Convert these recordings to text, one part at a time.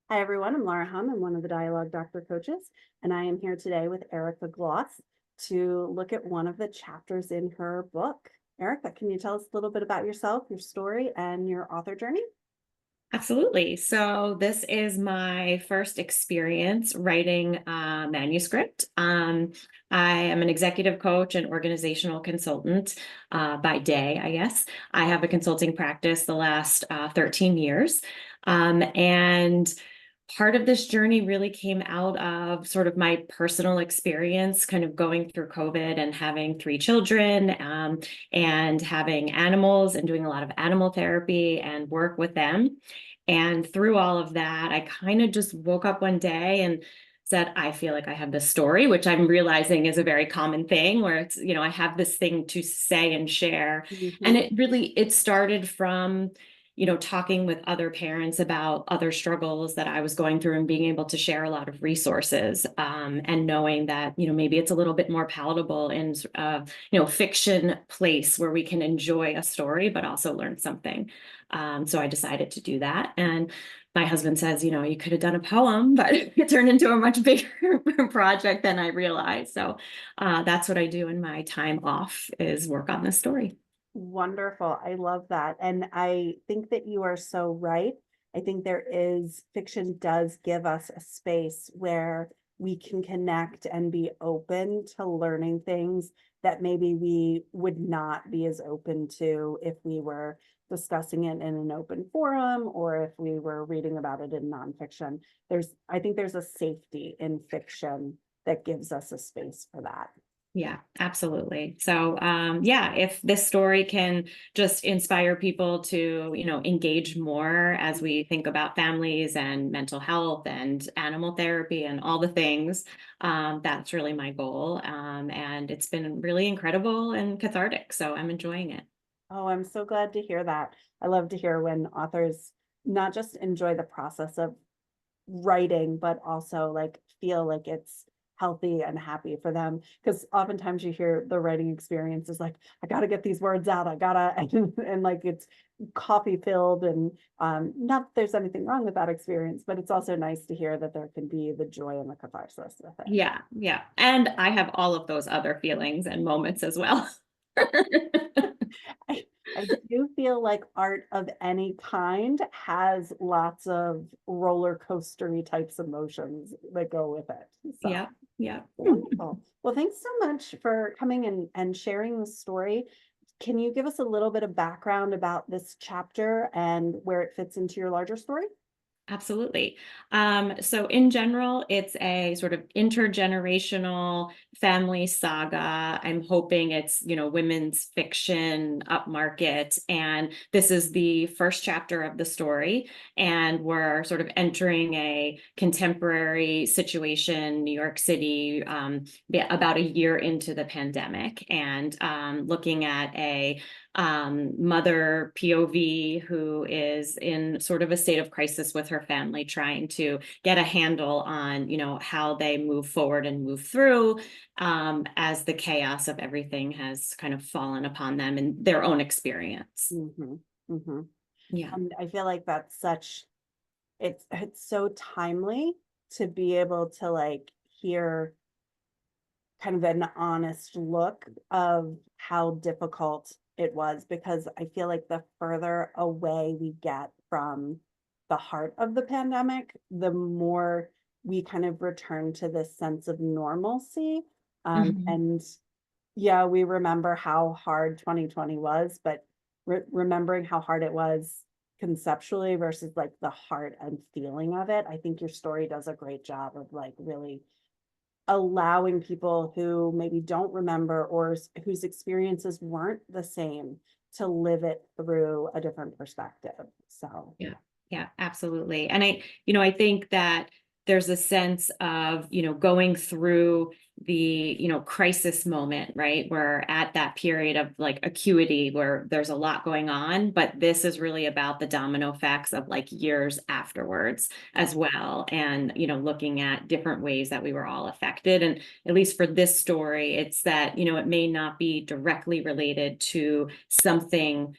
Hi, everyone. I'm Laura Humm. I'm one of the Dialogue Doctor Coaches, and I am here today with Erica Gloss to look at one of the chapters in her book. Erica, can you tell us a little bit about yourself, your story, and your author journey? Absolutely. So this is my first experience writing a manuscript. I am an executive coach and organizational consultant by day, I guess. I have a consulting practice the last 13 years. And part of this journey really came out of sort of my personal experience, kind of going through COVID and having three children, and having animals and doing a lot of animal therapy and work with them. And through all of that, I kind of just woke up one day and said, I feel like I have this story, which I'm realizing is a very common thing where it's, I have this thing to say and share. And Mhm. it started from, talking with other parents about other struggles that I was going through and being able to share a lot of resources, and knowing that, maybe it's a little bit more palatable in, fiction place where we can enjoy a story, but also learn something. So I decided to do that. And my husband says, you could have done a poem, but it turned into a much bigger project than I realized. So that's what I do in my time off is work on this story. Wonderful. I love that. And I think that you are so right. I think fiction does give us a space where we can connect and be open to learning things that maybe we would not be as open to if we were discussing it in an open forum or if we were reading about it in nonfiction. I think there's a safety in fiction that gives us a space for that. Yeah, absolutely. So, yeah, if this story can just inspire people to, engage more as we think about families and mental health and animal therapy and all the things, that's really my goal. And it's been really incredible and cathartic. So I'm enjoying it. Oh, I'm so glad to hear that. I love to hear when authors not just enjoy the process of writing, but also like feel like it's healthy and happy for them. Because oftentimes you hear the writing experience is like, I gotta get these words out. I gotta and like it's coffee filled and not that there's anything wrong with that experience, but it's also nice to hear that there can be the joy and the catharsis with it. Yeah, yeah. And I have all of those other feelings and moments as well. I, I do feel like art of any kind has lots of roller coastery types emotions that go with it. So Yeah, yeah. wonderful. Well, thanks so much for coming and sharing the story. Can you give us a little bit of background about this chapter and where it fits into your larger story? Absolutely. So in general, it's a sort of intergenerational family saga. I'm hoping it's, women's fiction upmarket. And this is the first chapter of the story. And we're sort of entering a contemporary situation, New York City, about a year into the pandemic, and looking at a mother POV who is in sort of a state of crisis with her family, trying to get a handle on, how they move forward and move through, as the chaos of everything has kind of fallen upon them and their own experience. Mm-hmm. Mm-hmm. Yeah. And I feel like it's so timely to be able to like hear kind of an honest look of how difficult it was because I feel like the further away we get from the heart of the pandemic, the more we kind of return to this sense of normalcy. Mhm. And yeah, we remember how hard 2020 was, but remembering how hard it was conceptually versus like the heart and feeling of it, I think your story does a great job of like really allowing people who maybe don't remember or whose experiences weren't the same to live it through a different perspective. So, Yeah, yeah, absolutely. And I think that there's a sense of, going through the, crisis moment, right? We're at that period of like acuity where there's a lot going on, but this is really about the domino effects of like years afterwards as well. And, looking at different ways that we were all affected. And at least for this story, it's that, it may not be directly related to something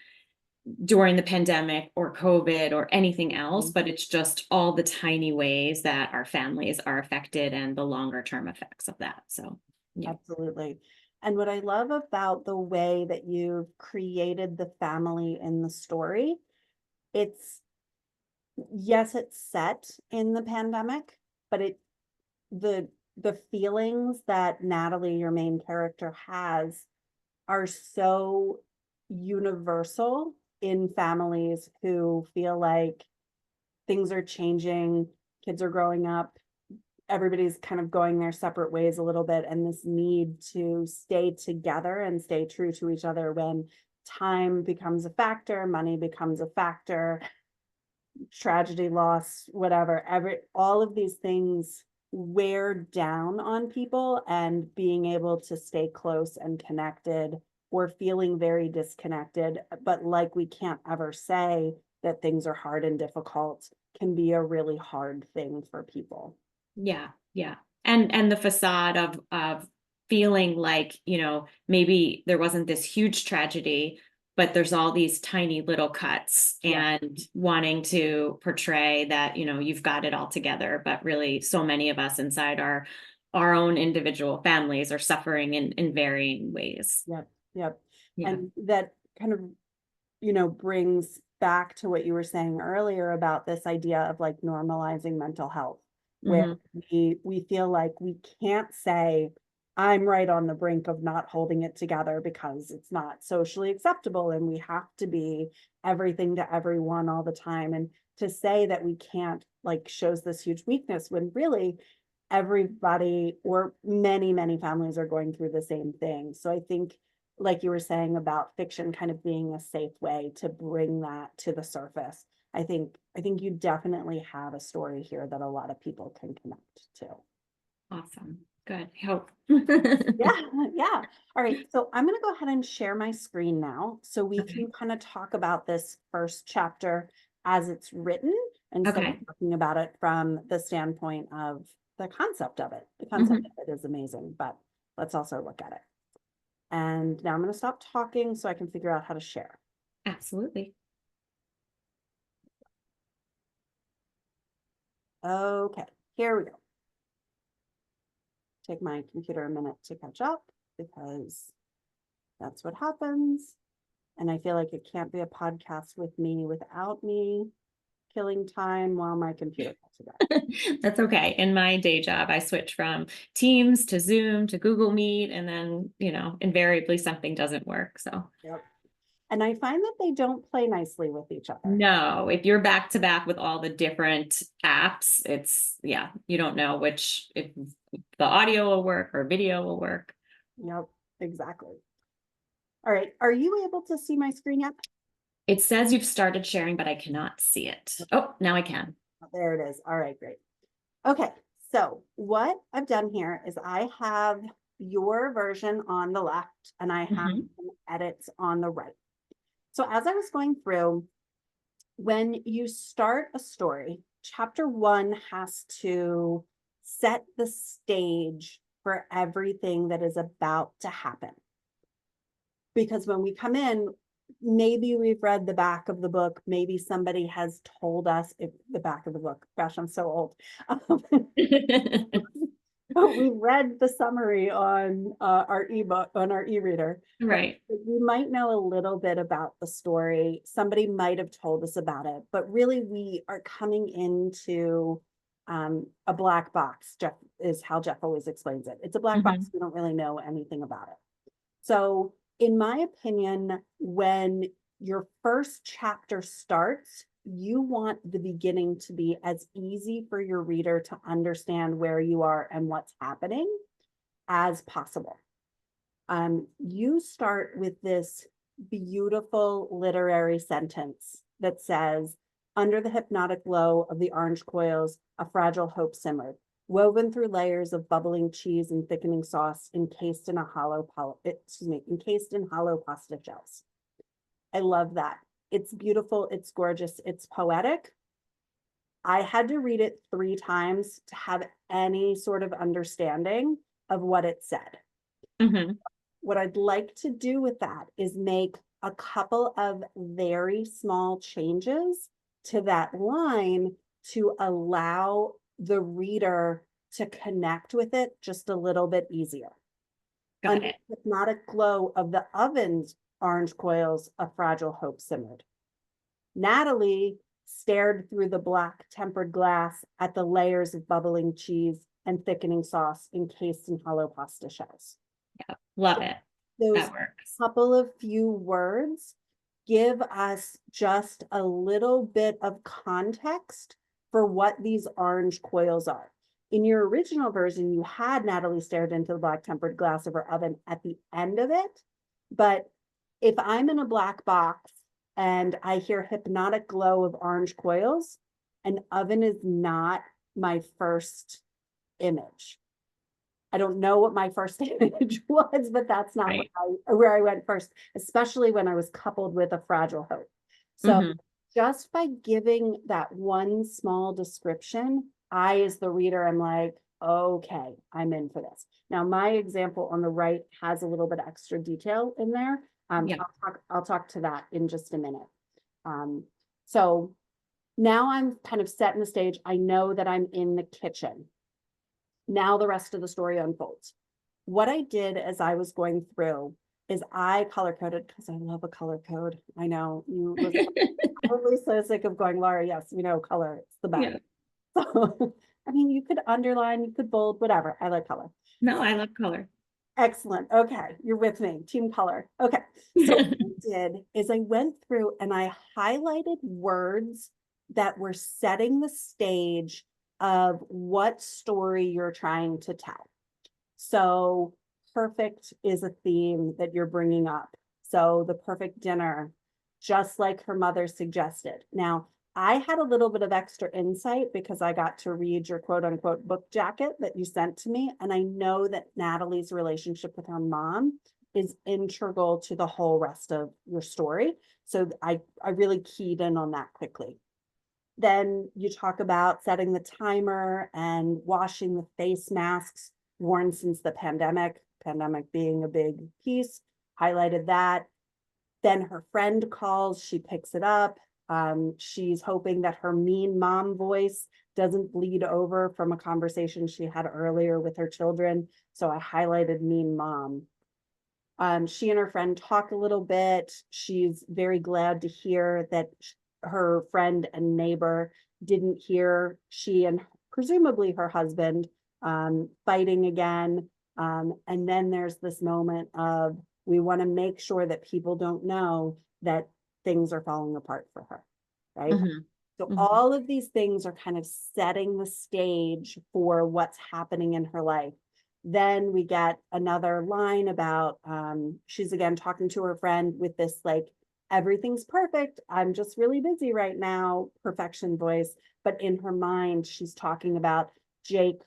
during the pandemic or COVID or anything else, Mhm. but it's just all the tiny ways that our families are affected and the longer term effects of that. So, yeah. Absolutely. And what I love about the way that you've created the family in the story, it's yes, it's set in the pandemic, but the the feelings that Natalie, your main character, has are so universal in families who feel like things are changing, kids are growing up, everybody's kind of going their separate ways a little bit, and this need to stay together and stay true to each other when time becomes a factor, money becomes a factor, tragedy, loss, whatever, all of these things wear down on people, and being able to stay close and connected or feeling very disconnected, but like we can't ever say that things are hard and difficult, can be a really hard thing for people. Yeah, yeah. And the facade of feeling like, maybe there wasn't this huge tragedy, but there's all these tiny little cuts, Yeah. and wanting to portray that, you've got it all together, but really so many of us inside our own individual families are suffering in varying ways. Yep. Yep. Yeah. And that kind of, brings back to what you were saying earlier about this idea of like normalizing mental health, where Hmm. we feel like we can't say, I'm right on the brink of not holding it together because it's not socially acceptable and we have to be everything to everyone all the time. And to say that we can't, like, shows this huge weakness when really everybody or many, many families are going through the same thing. So I think, like you were saying about fiction kind of being a safe way to bring that to the surface, I think you definitely have a story here that a lot of people can connect to. Awesome. Good. I hope. Yeah, yeah. All right, so I'm going to go ahead and share my screen now so we Okay. can kind of talk about this first chapter as it's written instead of Okay. talking about it from the standpoint of the concept of it. The concept Mhm. of it is amazing, but let's also look at it. And now I'm going to stop talking so I can figure out how to share. Absolutely. Okay, here we go. Take my computer a minute to catch up because that's what happens. And I feel like it can't be a podcast with me without me killing time while my computer catches up. That's okay. In my day job, I switch from Teams to Zoom to Google Meet, and then, invariably something doesn't work. So, Yep. And I find that they don't play nicely with each other. no, if you're back to back with all the different apps, yeah, you don't know if the audio will work or video will work. Yep, exactly. All right. Are you able to see my screen yet? It says you've started sharing, but I cannot see it. Oh, now I can. There it is. All right, great. Okay, so what I've done here is I have your version on the left and I have Mhm. some edits on the right. So as I was going through, when you start a story, chapter one has to set the stage for everything that is about to happen. Because when we come in, maybe we've read the back of the book, maybe somebody has told us if the back of the book, gosh, I'm so old. We've read the summary on our ebook, on our e-reader, but Right. we might know a little bit about the story. Somebody might have told us about it, but really we are coming into a black box. Jeff is how Jeff always explains it. It's a black box. Mhm. We don't really know anything about it. So in my opinion, when your first chapter starts, you want the beginning to be as easy for your reader to understand where you are and what's happening as possible. You start with this beautiful literary sentence that says, under the hypnotic glow of the orange coils, a fragile hope simmered, woven through layers of bubbling cheese and thickening sauce, encased in hollow pasta shells. I love that. It's beautiful, it's gorgeous, it's poetic. I had to read it 3 times to have any sort of understanding of what it said. Mhm. What I'd like to do with that is make a couple of very small changes to that line to allow the reader to connect with it just a little bit easier. Got Under it. the hypnotic glow of the oven's orange coils, a fragile hope simmered. Natalie stared through the black tempered glass at the layers of bubbling cheese and thickening sauce encased in hollow pasta shells. Yeah. Love it. Those That works. couple of few words give us just a little bit of context for what these orange coils are. In your original version, you had Natalie stared into the black tempered glass of her oven at the end of it. But if I'm in a black box and I hear hypnotic glow of orange coils, an oven is not my first image. I don't know what my first image was, but that's not Right. where I went first, especially when I was coupled with a fragile hope. So Mhm. just by giving that one small description, I, as the reader, am like, okay, I'm in for this. Now, my example on the right has a little bit extra detail in there. Yeah. I'll talk to that in just a minute. So now I'm kind of setting the stage. I know that I'm in the kitchen. Now the rest of the story unfolds. What I did as I was going through is I color coded because I love a color code. I know you was probably so sick of going, Laura, yes, we know color, it's the best. Yeah. So, I mean, you could underline, you could bold, whatever. I like color. No, I love color. Excellent. Okay, you're with me, team color. Okay, so what I did is I went through and I highlighted words that were setting the stage of what story you're trying to tell. So perfect is a theme that you're bringing up. So the perfect dinner, just like her mother suggested. Now, I had a little bit of extra insight because I got to read your quote unquote book jacket that you sent to me. And I know that Natalie's relationship with her mom is integral to the whole rest of your story. So I really keyed in on that quickly. Then you talk about setting the timer and washing the face masks worn since the pandemic being a big piece, highlighted that. Then her friend calls, she picks it up. She's hoping that her mean mom voice doesn't bleed over from a conversation she had earlier with her children. So I highlighted mean mom. She and her friend talk a little bit. She's very glad to hear that her friend and neighbor didn't hear she and presumably her husband fighting again. And then there's this moment of we want to make sure that people don't know that things are falling apart for her, right? Mhm. So Mhm. all of these things are kind of setting the stage for what's happening in her life. Then we get another line about she's again talking to her friend with this like, everything's perfect. I'm just really busy right now, perfection voice. But in her mind, she's talking about Jake,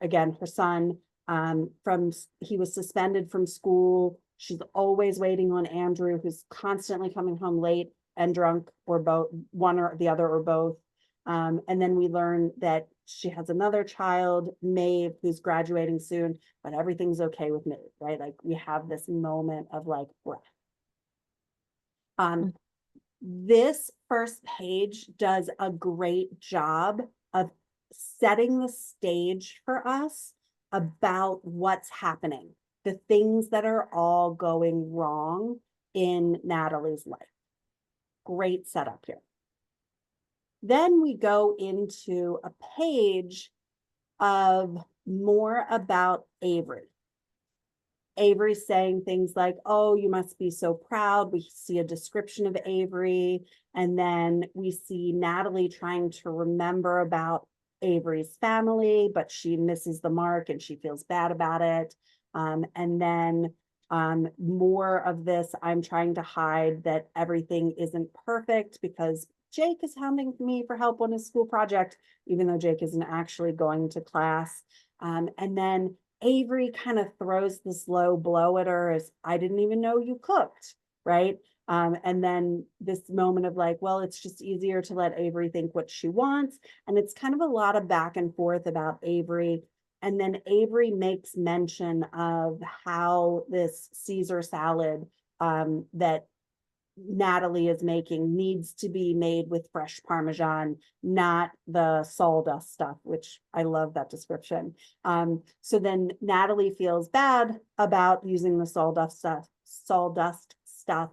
again, her son, from he was suspended from school. She's always waiting on Andrew, who's constantly coming home late and drunk, or both, one or the other, or both. And then we learn that she has another child, Maeve, who's graduating soon, but everything's okay with Maeve, right? Like we have this moment of like breath. Mm. This first page does a great job of setting the stage for us about what's happening, the things that are all going wrong in Natalie's life. Great setup here. Then we go into a page of more about Avery. Avery saying things like, oh, you must be so proud. We see a description of Avery. And then we see Natalie trying to remember about Avery's family, but she misses the mark and she feels bad about it. And then more of this, I'm trying to hide that everything isn't perfect because Jake is hounding me for help on his school project, even though Jake isn't actually going to class. And then Avery kind of throws this low blow at her as, I didn't even know you cooked, right? And then this moment of like, well, it's just easier to let Avery think what she wants. And it's kind of a lot of back and forth about Avery. And then Avery makes mention of how this Caesar salad that Natalie is making needs to be made with fresh Parmesan, not the sawdust stuff, which I love that description. So then Natalie feels bad about using the sawdust stuff,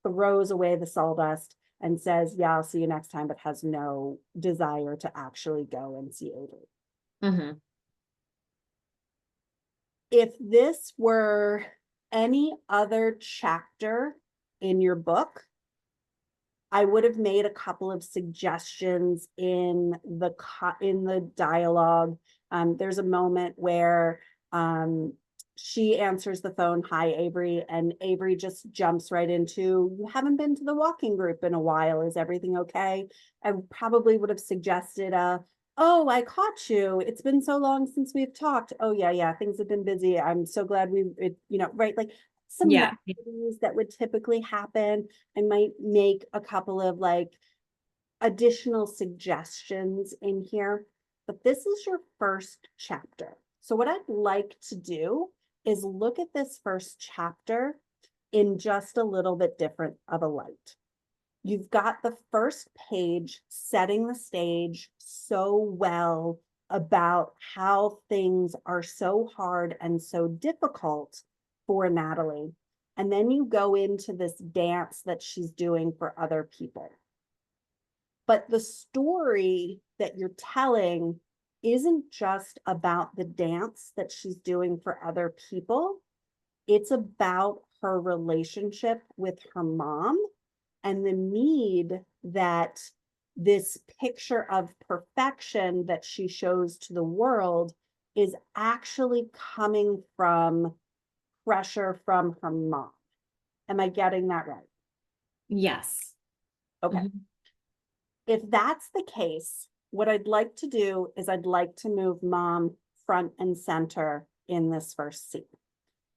throws away the sawdust and says, yeah, I'll see you next time, but has no desire to actually go and see Avery. Mm-hmm. If this were any other chapter in your book, I would have made a couple of suggestions in the dialogue. There's a moment where she answers the phone, "Hi, Avery," and Avery just jumps right into, "You haven't been to the walking group in a while. Is everything okay?" I probably would have suggested "Oh, I caught you. It's been so long since we've talked. Oh yeah, things have been busy. I'm so glad right? Like some Yeah. niceties that would typically happen. I might make a couple of like additional suggestions in here, but this is your first chapter. So what I'd like to do is look at this first chapter in just a little bit different of a light. You've got the first page setting the stage so well about how things are so hard and so difficult for Natalie. And then you go into this dance that she's doing for other people. But the story that you're telling isn't just about the dance that she's doing for other people. It's about her relationship with her mom and the need that this picture of perfection that she shows to the world is actually coming from pressure from her mom. Am I getting that right? Yes. Okay. Mm-hmm. If that's the case, what I'd like to do is I'd like to move mom front and center in this first scene.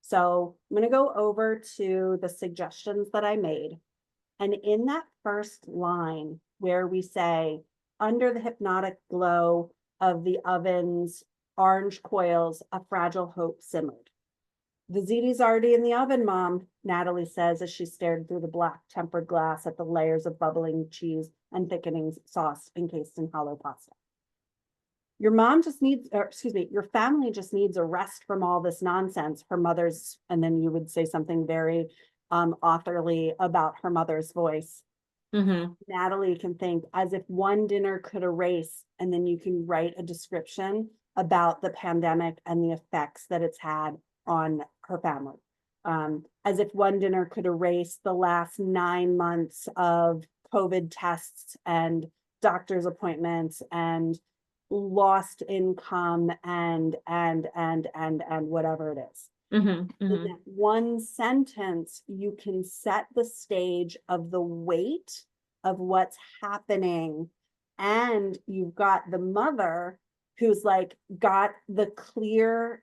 So I'm going to go over to the suggestions that I made. And in that first line where we say, under the hypnotic glow of the oven's orange coils, a fragile hope simmered. The ziti's already in the oven, Mom, Natalie says as she stared through the black tempered glass at the layers of bubbling cheese and thickening sauce encased in hollow pasta. Your family just needs a rest from all this nonsense. Her mother's, and then you would say something very authorly about her mother's voice. Mm-hmm. Natalie can think as if one dinner could erase, and then you can write a description about the pandemic and the effects that it's had on her family. As if one dinner could erase the last 9 months of COVID tests and doctor's appointments and lost income and whatever it is. Mm-hmm. In Mm-hmm. that one sentence, you can set the stage of the weight of what's happening. And you've got the mother who's like got the clear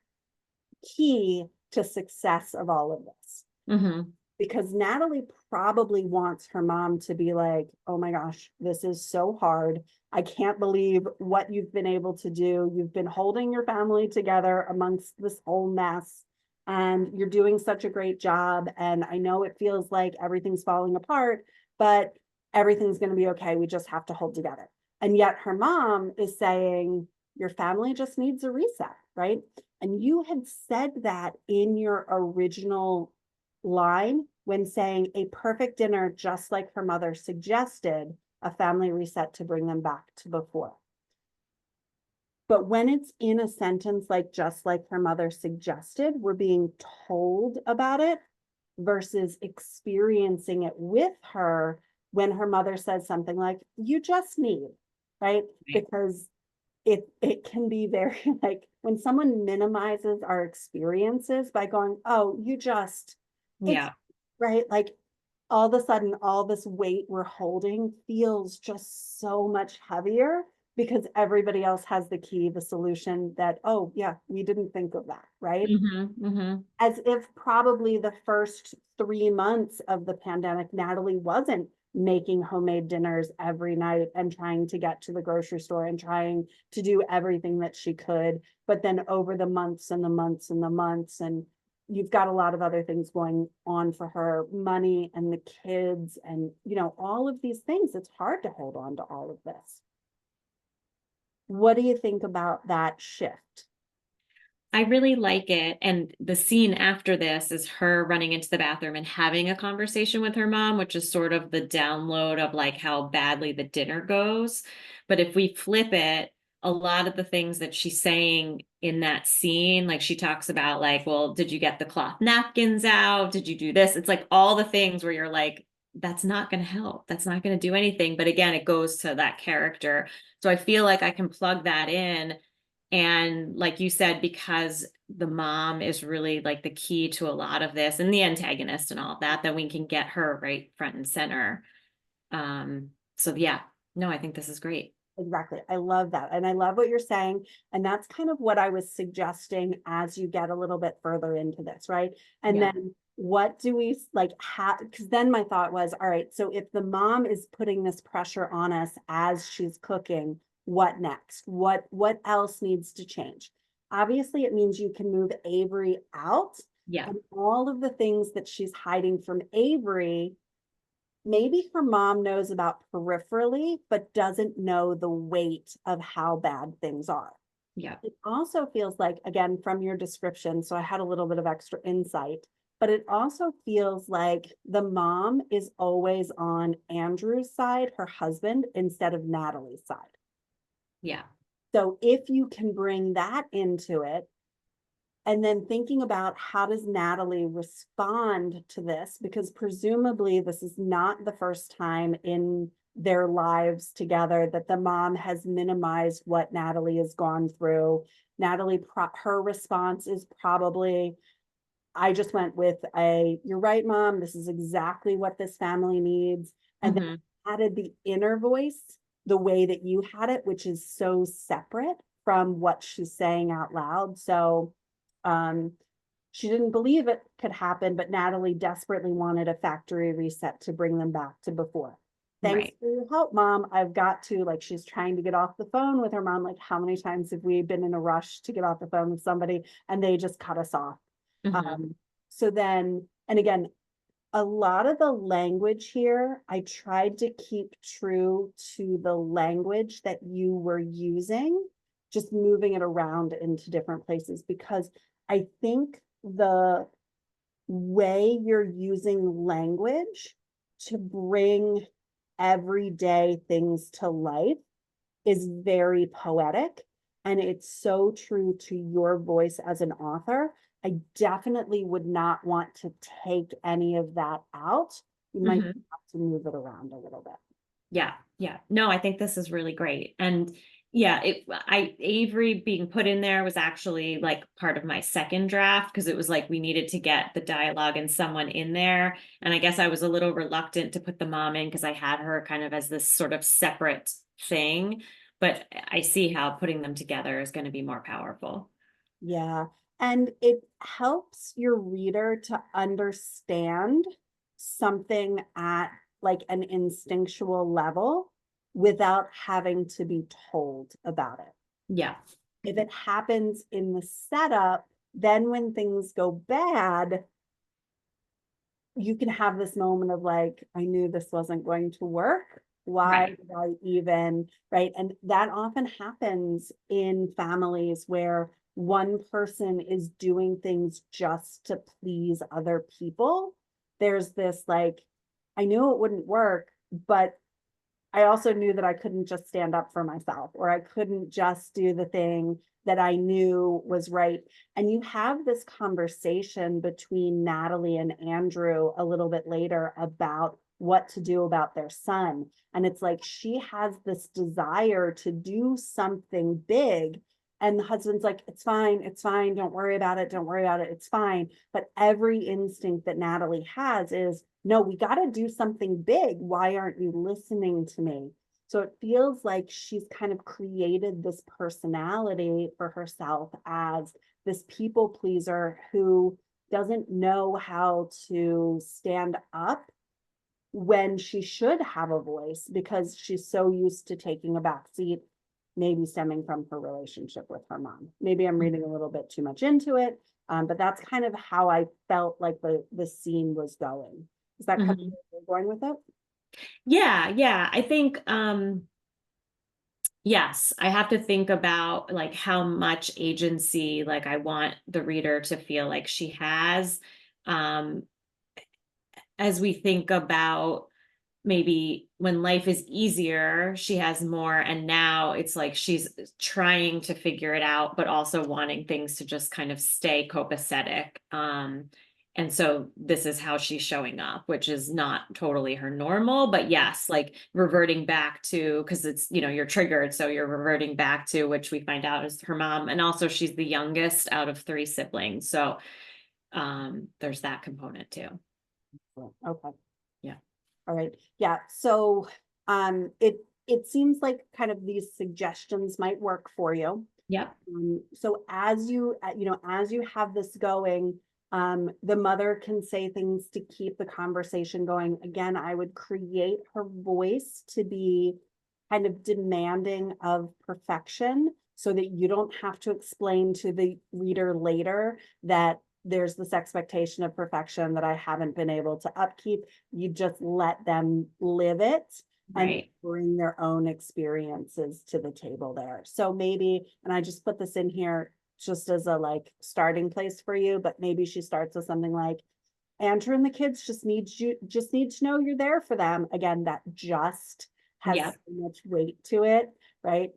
key to success of all of this. Mm-hmm. Because Natalie probably wants her mom to be like, oh my gosh, this is so hard. I can't believe what you've been able to do. You've been holding your family together amongst this whole mess, and you're doing such a great job. And I know it feels like everything's falling apart, but everything's going to be okay. We just have to hold together. And yet her mom is saying, your family just needs a reset, right? And you had said that in your original line when saying a perfect dinner, just like her mother suggested, a family reset to bring them back to before. But when it's in a sentence like just like her mother suggested, we're being told about it versus experiencing it with her when her mother says something like, you just need, right? Because it can be very like when someone minimizes our experiences by going, oh, you just, it's Yeah. right. Like all of a sudden, all this weight we're holding feels just so much heavier because everybody else has the key, the solution that, oh, yeah, we didn't think of that, right? Mm-hmm. Mm-hmm. As if probably the first 3 months of the pandemic, Natalie wasn't making homemade dinners every night and trying to get to the grocery store and trying to do everything that she could. But then over the months and the months and the months and you've got a lot of other things going on for her, money and the kids and, all of these things. It's hard to hold on to all of this. What do you think about that shift? I really like it. And the scene after this is her running into the bathroom and having a conversation with her mom, which is sort of the download of like how badly the dinner goes. But if we flip it, a lot of the things that she's saying in that scene, like she talks about, like, well, did you get the cloth napkins out? Did you do this? It's like all the things where you're like, that's not going to help. That's not going to do anything. But again, it goes to that character. So I feel like I can plug that in. And like you said, because the mom is really like the key to a lot of this and the antagonist and all of that, then we can get her right front and center. So yeah, no, I think this is great. Exactly. I love that. And I love what you're saying. And that's kind of what I was suggesting as you get a little bit further into this, right? And Yeah. then what do we like have? Because then my thought was, all right, so if the mom is putting this pressure on us as she's cooking, what next? What else needs to change? Obviously, it means you can move Avery out Yeah. and all of the things that she's hiding from Avery maybe her mom knows about peripherally, but doesn't know the weight of how bad things are. Yeah. It also feels like, again, from your description, so I had a little bit of extra insight, but it also feels like the mom is always on Andrew's side, her husband, instead of Natalie's side. Yeah. So if you can bring that into it, and then thinking about how does Natalie respond to this? Because presumably this is not the first time in their lives together that the mom has minimized what Natalie has gone through. Natalie, her response is probably, I just went with you're right, mom, this is exactly what this family needs. And then added the inner voice, the way that you had it, which is so separate from what she's saying out loud. So she didn't believe it could happen, but Natalie desperately wanted a factory reset to bring them back to before. Thanks Right. for your help, mom. I've got to, like, she's trying to get off the phone with her mom. Like, how many times have we been in a rush to get off the phone with somebody and they just cut us off? Um, so then, and again, a lot of the language here, I tried to keep true to the language that you were using, just moving it around into different places because I think the way you're using language to bring everyday things to life is very poetic and it's so true to your voice as an author. I definitely would not want to take any of that out. You might hmm have to move it around a little bit. Yeah. Yeah. No, I think this is really great. And yeah, Avery being put in there was actually like part of my second draft because it was like we needed to get the dialogue and someone in there. And I guess I was a little reluctant to put the mom in because I had her kind of as this sort of separate thing. But I see how putting them together is going to be more powerful. Yeah. And it helps your reader to understand something at like an instinctual level without having to be told about it. Yeah. If it happens in the setup, then when things go bad, you can have this moment of like, I knew this wasn't going to work. Why Right. did I even, right? And that often happens in families where one person is doing things just to please other people. There's this like, I knew it wouldn't work, but I also knew that I couldn't just stand up for myself or I couldn't just do the thing that I knew was right. And you have this conversation between Natalie and Andrew a little bit later about what to do about their son. And it's like she has this desire to do something big. And the husband's like, it's fine, don't worry about it, don't worry about it, it's fine. But every instinct that Natalie has is, no, we got to do something big. Why aren't you listening to me? So it feels like she's kind of created this personality for herself as this people pleaser who doesn't know how to stand up when she should have a voice because she's so used to taking a back seat, maybe stemming from her relationship with her mom. Maybe I'm reading a little bit too much into it, But that's kind of how I felt like the scene was going. Is that kind of Mhm. where you're going with it? Yeah, yeah. I think yes, I have to think about like how much agency like I want the reader to feel like she has, um as we think about maybe when life is easier, she has more. And now it's like she's trying to figure it out, but also wanting things to just kind of stay copacetic. And so this is how she's showing up, which is not totally her normal, but yes, like reverting back to, because it's, you're triggered. So you're reverting back to, which we find out is her mom. And also she's the youngest out of three siblings. So there's that component too. Okay. Yeah. All right. Yeah. So it seems like kind of these suggestions might work for you. Yep. So as as you have this going, the mother can say things to keep the conversation going. Again, I would create her voice to be kind of demanding of perfection so that you don't have to explain to the reader later that there's this expectation of perfection that I haven't been able to upkeep. You just let them live it and Right. bring their own experiences to the table there. So maybe, and I just put this in here just as a like starting place for you, but maybe she starts with something like, Andrew and the kids just need to know you're there for them. Again, that just has Yep. so much weight to it, right?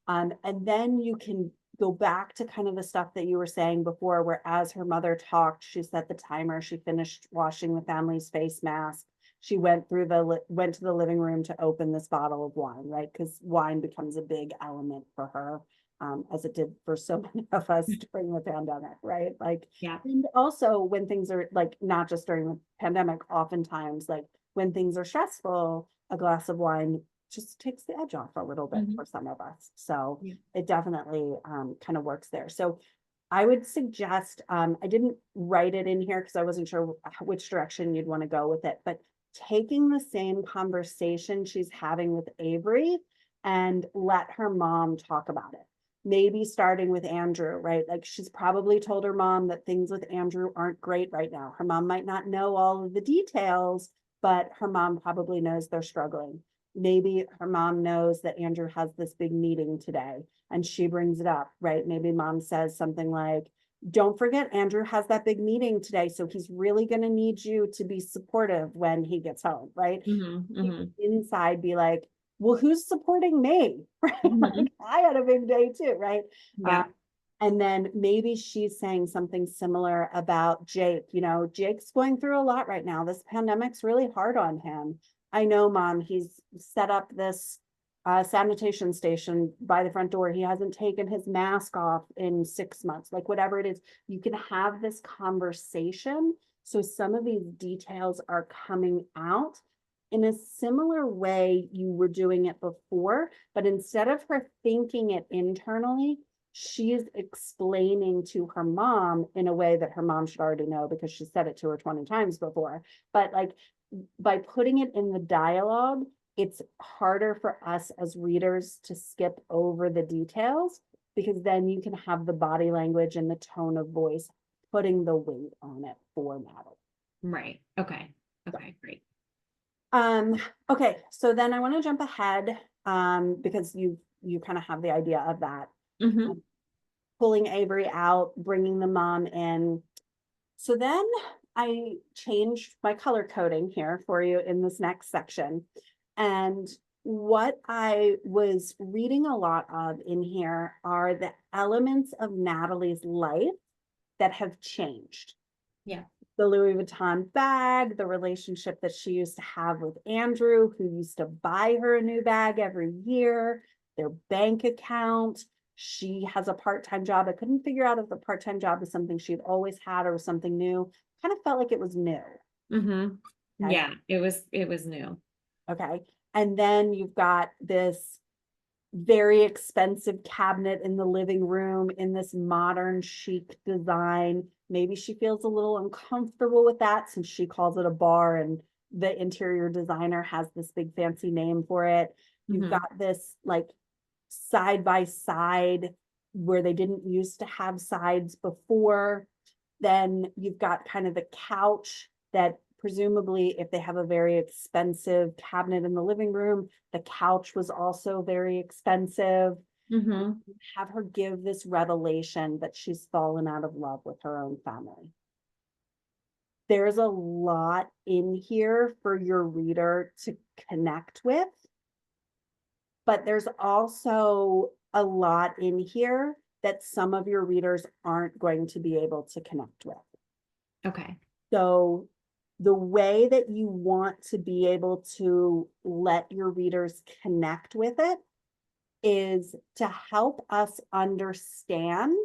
And then you can go back to kind of the stuff that you were saying before, where as her mother talked, she set the timer, she finished washing the family's face mask. She went to the living room to open this bottle of wine, right? Because wine becomes a big element for her, as it did for so many of us during the pandemic, right? Like, Yeah. and also when things are like not just during the pandemic, oftentimes like when things are stressful, a glass of wine just takes the edge off a little bit Mhm. for some of us. So Yeah. it definitely kind of works there. So I would suggest, I didn't write it in here because I wasn't sure which direction you'd want to go with it, but taking the same conversation she's having with Avery and let her mom talk about it. Maybe starting with Andrew, right? Like she's probably told her mom that things with Andrew aren't great right now. Her mom might not know all of the details, but her mom probably knows they're struggling. Maybe her mom knows that Andrew has this big meeting today and she brings it up, right? Maybe mom says something like, don't forget, Andrew has that big meeting today. So he's really going to need you to be supportive when he gets home, right? Mhm. Mhm. Inside, be like, well, who's supporting me? Mhm. Like, I had a big day too, right? Uh, Yeah. and then maybe she's saying something similar about Jake. Jake's going through a lot right now. This pandemic's really hard on him. I know, mom, he's set up this sanitation station by the front door. He hasn't taken his mask off in 6 months, like whatever it is. You can have this conversation. So some of these details are coming out in a similar way you were doing it before, but instead of her thinking it internally, she's explaining to her mom in a way that her mom should already know because she said it to her 20 times before. But like by putting it in the dialogue, it's harder for us as readers to skip over the details because then you can have the body language and the tone of voice putting the weight on it for Natalie. Right. Okay. Okay. Great. Um, okay, so then I want to jump ahead because you kind of have the idea of that. Mhm. Pulling Avery out, bringing the mom in. So then I changed my color coding here for you in this next section. And what I was reading a lot of in here are the elements of Natalie's life that have changed. Yeah. The Louis Vuitton bag, the relationship that she used to have with Andrew, who used to buy her a new bag every year, their bank account. She has a part-time job. I couldn't figure out if the part-time job was something she'd always had or was something new. Kind of felt like it was new. Mhm. Okay. Yeah. It was new. Okay. And then you've got this very expensive cabinet in the living room in this modern chic design. Maybe she feels a little uncomfortable with that since she calls it a bar and the interior designer has this big fancy name for it. You've Mhm. got this like side by side where they didn't used to have sides before. Then you've got kind of the couch that presumably, if they have a very expensive cabinet in the living room, the couch was also very expensive. Mm-hmm. Have her give this revelation that she's fallen out of love with her own family. There's a lot in here for your reader to connect with, but there's also a lot in here that some of your readers aren't going to be able to connect with. Okay. So the way that you want to be able to let your readers connect with it is to help us understand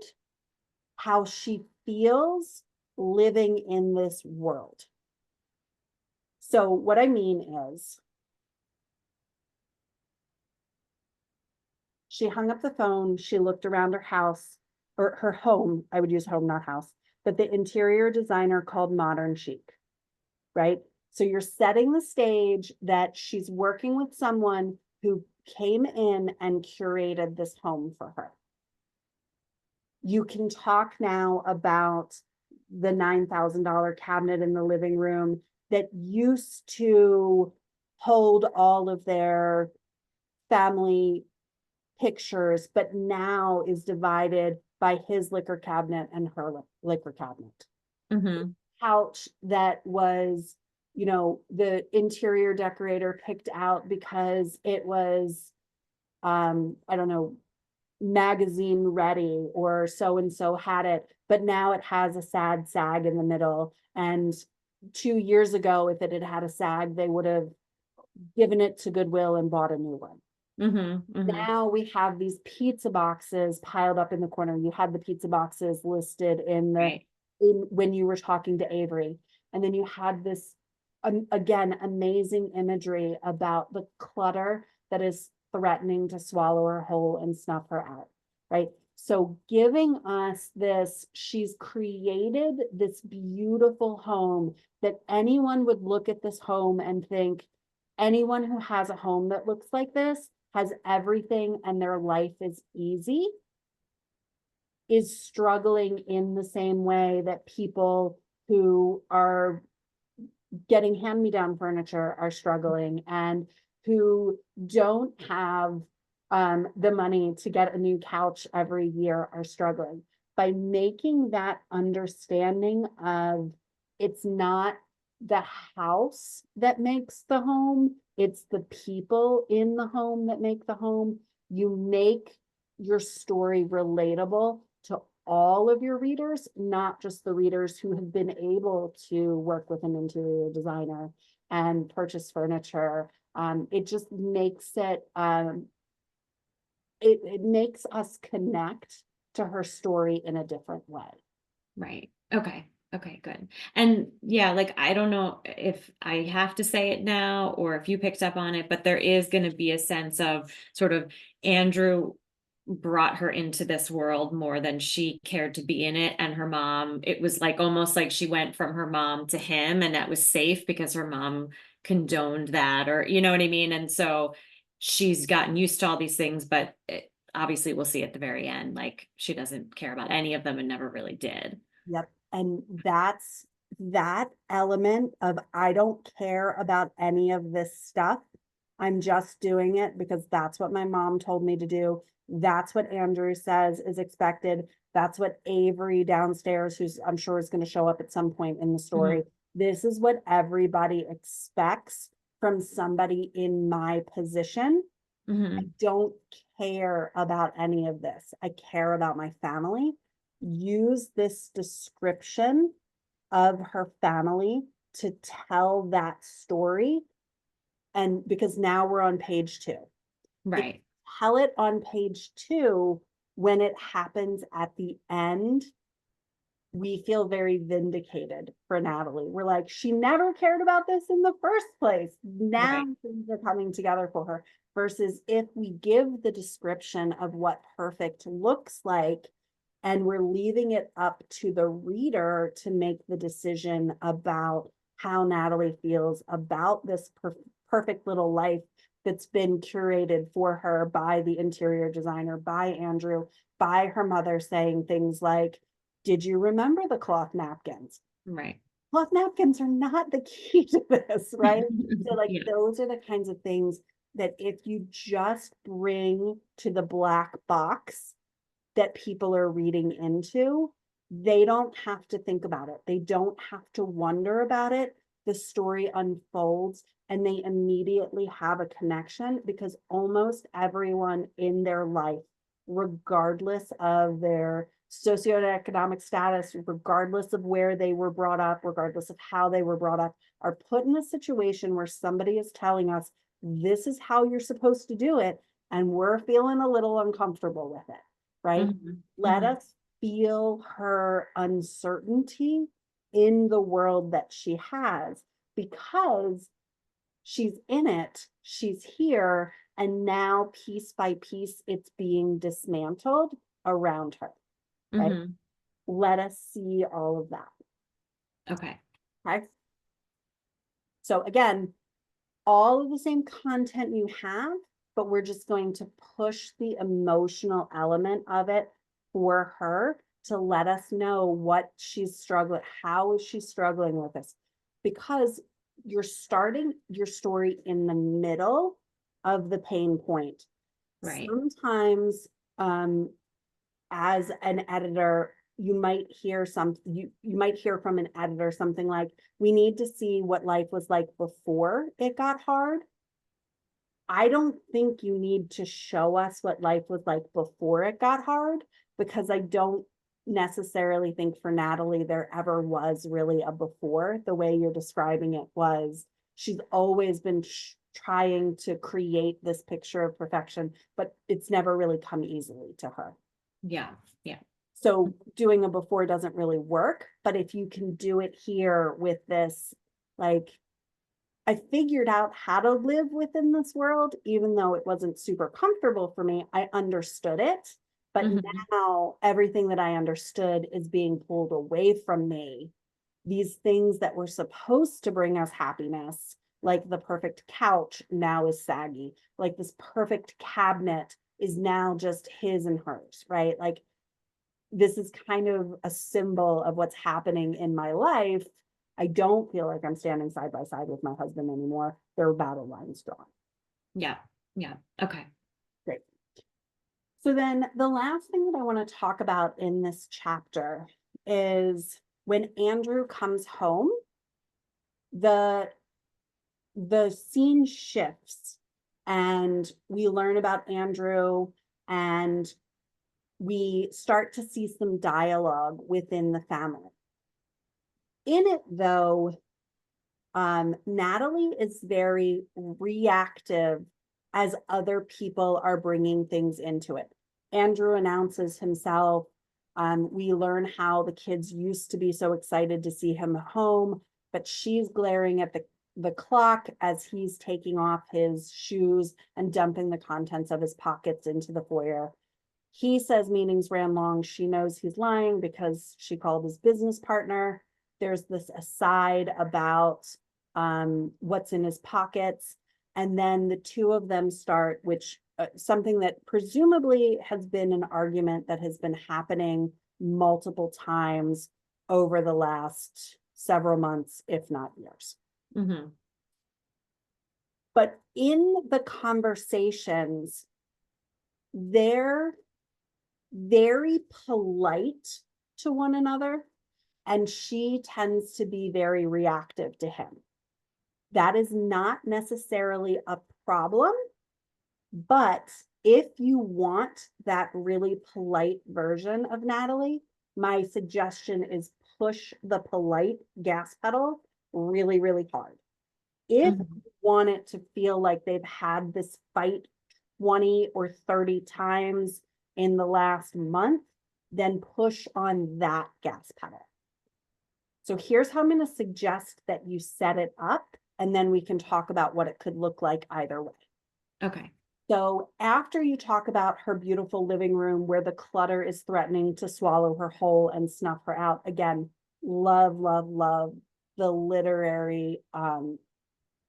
how she feels living in this world. So what I mean is, she hung up the phone, she looked around her house, or her home, I would use home, not house, but the interior designer called Modern Chic, right? So you're setting the stage that she's working with someone who came in and curated this home for her. You can talk now about the $9,000 cabinet in the living room that used to hold all of their family pictures, but now is divided by his liquor cabinet and her liquor cabinet. Mm-hmm. Couch that was, the interior decorator picked out because it was, I don't know, magazine ready, or so and so had it, but now it has a sad sag in the middle. And 2 years ago, if it had had a sag, they would have given it to Goodwill and bought a new one. Mm-hmm. Mm-hmm. Now we have these pizza boxes piled up in the corner. You had the pizza boxes listed Right. when you were talking to Avery. And then you had this, again, amazing imagery about the clutter that is threatening to swallow her whole and snuff her out, right? So giving us this, she's created this beautiful home that anyone would look at this home and think, anyone who has a home that looks like this has everything and their life is easy, is struggling in the same way that people who are getting hand-me-down furniture are struggling, and who don't have the money to get a new couch every year are struggling. By making that understanding of, it's not the house that makes the home, it's the people in the home that make the home, you make your story relatable to all of your readers, not just the readers who have been able to work with an interior designer and purchase furniture. It just makes it makes us connect to her story in a different way. Right. Okay. Okay, good. And yeah, like I don't know if I have to say it now or if you picked up on it, but there is going to be a sense of sort of Andrew brought her into this world more than she cared to be in it. And her mom, it was like almost like she went from her mom to him, and that was safe because her mom condoned that, or you know what I mean? And so she's gotten used to all these things, but obviously we'll see at the very end, like she doesn't care about any of them and never really did. Yep. And that's that element of, I don't care about any of this stuff. I'm just doing it because that's what my mom told me to do. That's what Andrew says is expected. That's what Avery downstairs, who's I'm sure is going to show up at some point in the story. This is what everybody expects from somebody in my position. I Mm-hmm. don't care about any of this. I care about my family. Use this description of her family to tell that story. And because now we're on page 2. If Right. tell it on page 2, when it happens at the end, we feel very vindicated for Natalie. We're like, she never cared about this in the first place. Now Right. things are coming together for her. Versus if we give the description of what perfect looks like, and we're leaving it up to the reader to make the decision about how Natalie feels about this perfect little life that's been curated for her by the interior designer, by Andrew, by her mother saying things like, Did you remember the cloth napkins? Right. Cloth napkins are not the key to this, right? So like Yes. those are the kinds of things that if you just bring to the black box that people are reading into, they don't have to think about it. They don't have to wonder about it. The story unfolds and they immediately have a connection because almost everyone in their life, regardless of their socioeconomic status, regardless of where they were brought up, regardless of how they were brought up, are put in a situation where somebody is telling us, this is how you're supposed to do it. And we're feeling a little uncomfortable with it, right? Mhm. Let Mhm. us feel her uncertainty in the world that she has because she's in it, she's here, and now piece by piece it's being dismantled around her, right? Mhm. Let us see all of that. Okay. Okay. So again, all of the same content you have, but we're just going to push the emotional element of it for her to let us know what she's struggling, how is she struggling with this? Because you're starting your story in the middle of the pain point. Right. Sometimes as an editor, you might hear you might hear from an editor something like, we need to see what life was like before it got hard. I don't think you need to show us what life was like before it got hard, because I don't necessarily think for Natalie there ever was really a before. The way you're describing it was she's always been trying to create this picture of perfection, but it's never really come easily to her. Yeah. Yeah. So doing a before doesn't really work. But if you can do it here with this, like, I figured out how to live within this world, even though it wasn't super comfortable for me. I understood it. But Mhm. now everything that I understood is being pulled away from me. These things that were supposed to bring us happiness, like the perfect couch, now is saggy. Like this perfect cabinet is now just his and hers, right? Like this is kind of a symbol of what's happening in my life. I don't feel like I'm standing side by side with my husband anymore. There are battle lines drawn. Yeah. Yeah. Okay. Great. So then the last thing that I want to talk about in this chapter is when Andrew comes home, the the scene shifts and we learn about Andrew and we start to see some dialogue within the family. In it, though, Natalie is very reactive as other people are bringing things into it. Andrew announces himself. We learn how the kids used to be so excited to see him home, but she's glaring at the clock as he's taking off his shoes and dumping the contents of his pockets into the foyer. He says meetings ran long. She knows he's lying because she called his business partner. There's this aside about what's in his pockets. And then the two of them start, which something that presumably has been an argument that has been happening multiple times over the last several months, if not years. Mhm. But in the conversations, they're very polite to one another, and she tends to be very reactive to him. That is not necessarily a problem, but if you want that really polite version of Natalie, my suggestion is push the polite gas pedal really, really hard. If Mhm. you want it to feel like they've had this fight 20 or 30 times in the last month, then push on that gas pedal. So here's how I'm going to suggest that you set it up, and then we can talk about what it could look like either way. Okay. So after you talk about her beautiful living room where the clutter is threatening to swallow her whole and snuff her out, again, love, love, love the literary